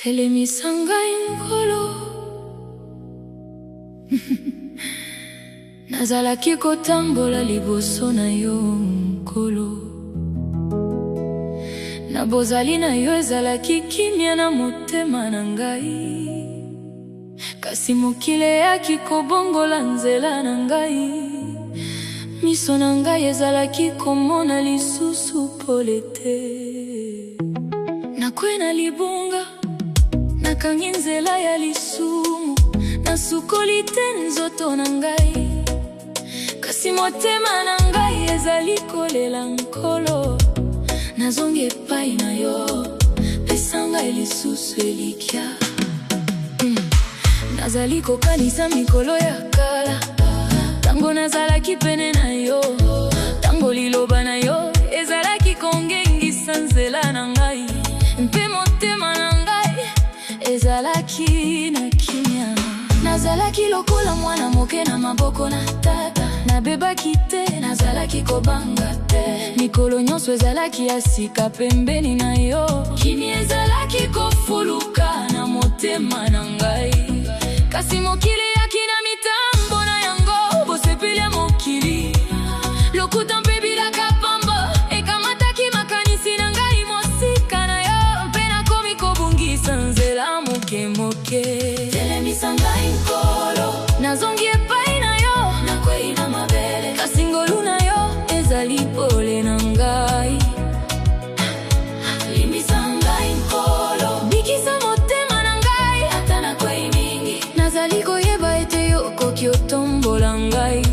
telemisa ngai nkolo. Nazalaki kotambola liboso na yo nkolo. Na bozali na yo ezalaki kimia na motema na ngai. Kasi mokili eyaki kobongola nzela na ngai. Miso na ngai ezalaki komona lisusu pole te. Nakwena libunga, nakangi nzela ya lisumu, nasukoli te nzoto na ngai. Kasi motema na ngai ezali kolela nkolo. Nazongi epai na yo, pesa ngai lisusu elikya. Nazali kokanisa mikolo ya kala, tango nazalaki pene na yo. Tango liloba na yo ezalaki kongengisa nzela na ngai. Mpe motema na ngai ezalaki na kimia. Nazalaki lokola mwana moke na maboko na tata. Nabebaki te, nazalaki kobanga te. Mikolo nyonso ezalaki ya sika pembeni na yo. Kimia ezalaki kofuluka na motema na ngai. Kasi mokili yakina mitambo na yango. Bosepeli ya mokili lokuta mpe bilaka pambo. Ekamataki makanisi na ngai mosika na yo. Mpe nakomi kobungisa nzela moke moke. Telemisa ngai nkolo, nazongi epai na yo. Nakwei na mabele, kasi ngolu na yo ezali pole na ngai. Limisa ngai nkolo, bikisa motema na ngai. Ata nakwei mingi, nazali koyeba ete yo koki otombola ngai.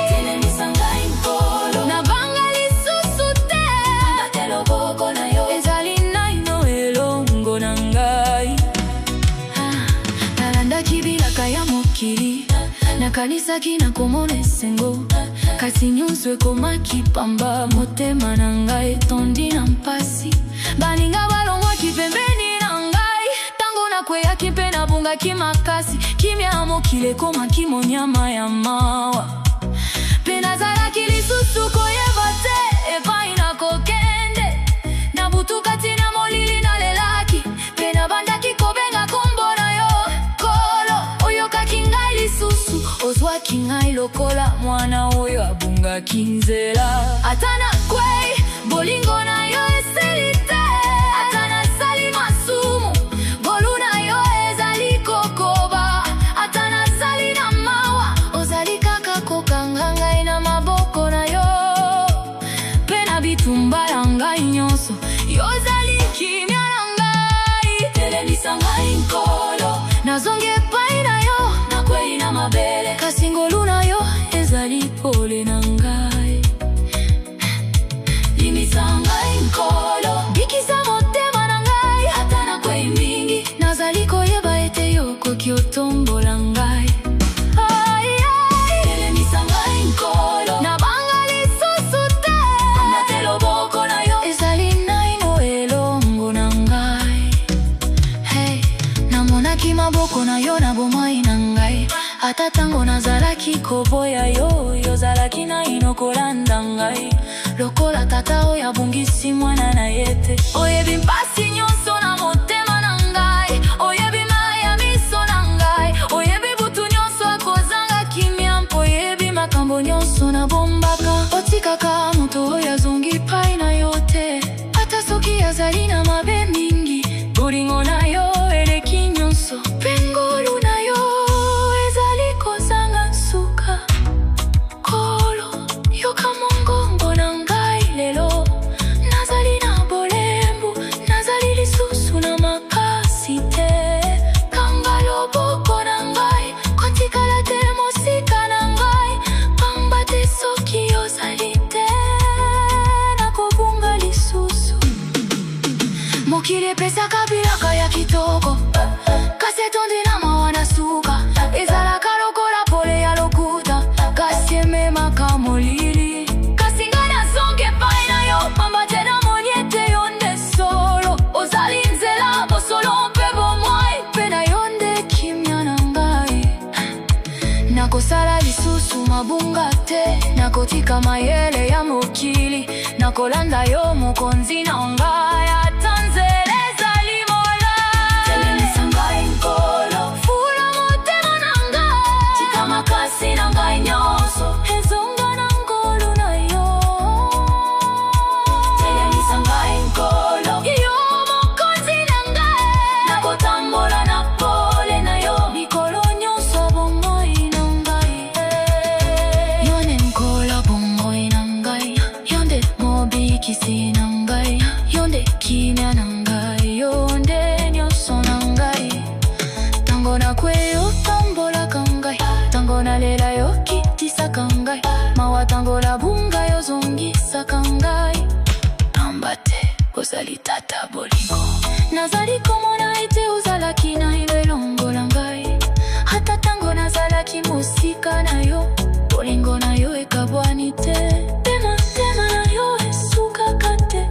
Telemisa ngai nkolo, nabanga lisusu te. Ambate loboko na yo ezali naino elongo na ngai. Nalandaki bilaka ya mokili, nakanisaki nakomona esengo. Kasi nyonso ekomaki pamba. Motema na ngai etondi na mpasi. Baninga balongwaki pembeni na ngai. Tango nakweyaki mpe nabungaki makasi. Kimia ya mokili ekomaki monyama ya mawa. Mpe nazalaki lisusu koyeba te epai nakokende. Nabutuka tina molili nalelaki. Mpe nabandaki kobenga kombo na yo nkolo. Oyokaki ngai lisusu, ozwaki ngai lokola mwana oyo abungaki nzela. Ata nakwei, bolingo na yo esili te. Ata nasali masumu, ngolu na yo ezali kokoba. Ata nasali na mawa, ozali kaka kokanga ngai na maboko na yo. Mpe na bitumba ya ngai nyonso, yo ozali kimia na ngai. Telemisa ngai nkolo, nazongi epai na yo. Nakwei na mabele, kasi ngolu na yo ezali pole na ngai. Limisa ngai nkolo, bikisa motema na ngai. Ata nakwei mingi, nazali koyeba ete yo koki otombola ngai. Telemisa ngai nkolo, nabanga lisusu te. Ambate loboko na yo ezali naino elongo na ngai. Namonaki maboko na yo na bomoi na ngai. Ata tango nazalaki koboya yo, yozalaki naino kolanda ngai. Lokola tata oyo abungisi mwana na yete. Oyebi mpasi nyonso na motema na ngai. Oyebi mai ya miso na ngai. Oyebi butu nyonso akozanga kimia. Mpo oyebi makambo nyonso na bombaka. Otikaka moto oyo azongi pai na yo te. Ata soki azali na mabe mingi. Bolingo na yo eleki nyonso. Mpe ngolu na yo ezali kozanga suka. Nkolo, yoka mongongo na ngai lelo. Nazali na bolembu, nazali lisusu na makasi te. Kanga loboko na ngai, kotikala te mosika na ngai. Pamba te soki ozali te, nakobunga lisusu. Mokili epesaka bilaka ya kitoko, kasi etondi na mawa na suka. Ezalaka lokola pole ya lokuta, kasi ememaka molili. Kasi ngai nazongi epai na yo, pamba te namoni ete yo nde solo. Ozali nzela bosolo mpe bomoi. Mpe na yo nde kimia na ngai. Nakosala lisusu mabunga te. Nakotika mayele ya mokili. Nakolanda yo mokonzi na ngai. Ata nzela ezali ozali tata bolingo. Nazali komona ete ozalaki na elongola ngai. Ata tango nazalaki mosika na yo, bolingo na yo ekabwani te. Motema na yo esukaka te.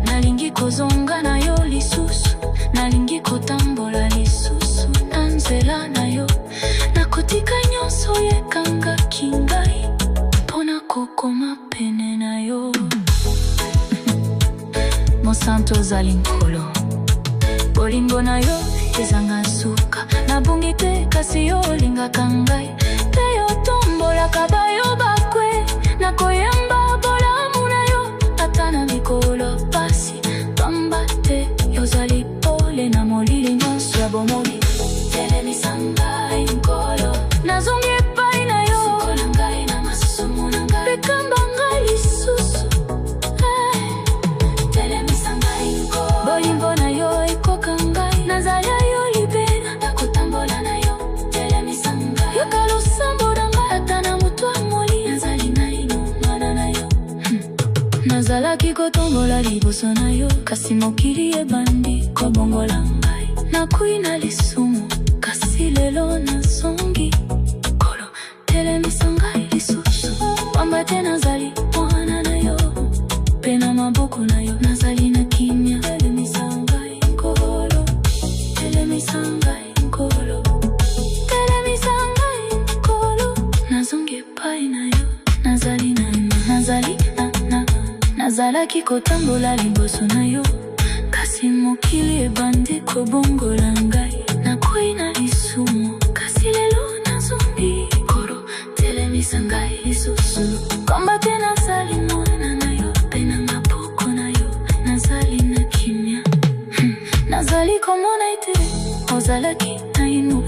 Nalingi kozonga na yo lisusu, nalingi kotambola lisusu na nzela na yo. Nakotika nyonso ekangaki ngai mpona kokoma pene na yo. Mosantu ozali nkolo, bolingo na yo ezanga suka. Nabungi te kasi yo olingaka ngai, mpe yo tombolaka bayo bakwe. Nakoyemba bolamu na yo ata na mikolo pasi, pamba te yozali pole na molili nyonso ya bomoi. Telemisa ngai nkolo, nazongi epai na yo. Sikola ngai na masumu na ngai, pekamba ngai lisusu. Telemisa ngai nkolo, bolingo na yo ekoka ngai. Nazali yo libera, nakotambola na yo. Telemisa ngai, yoka losambo na ngai ata na moto amoli. Nazali na ino mwana na yo. Nazalaki kotombola liboso na yo, kasi mokili ebandi kobongola ngai. Nakui na lisumu, kasi lelo nazongi nkolo. Telemisa ngai lisusu, pamba te nazali mwana na yo. Mpe na maboko na yo nazali na kimia. Telemisa ngai nkolo, telemisa ngai nkolo, telemisa ngai nkolo. Nazongi epai na yo, nazali na ima. Nazalaki kotambola liboso na yo, kasi mokili ebandi kobongola ngai. Nakui na lisumu, kasi lelo nazongi nkolo. Telemisa ngai lisusu, pamba te nazali mwana na yo. Mpe na maboko na yo nazali na kimia. Nazali komona ete ozalaki na ino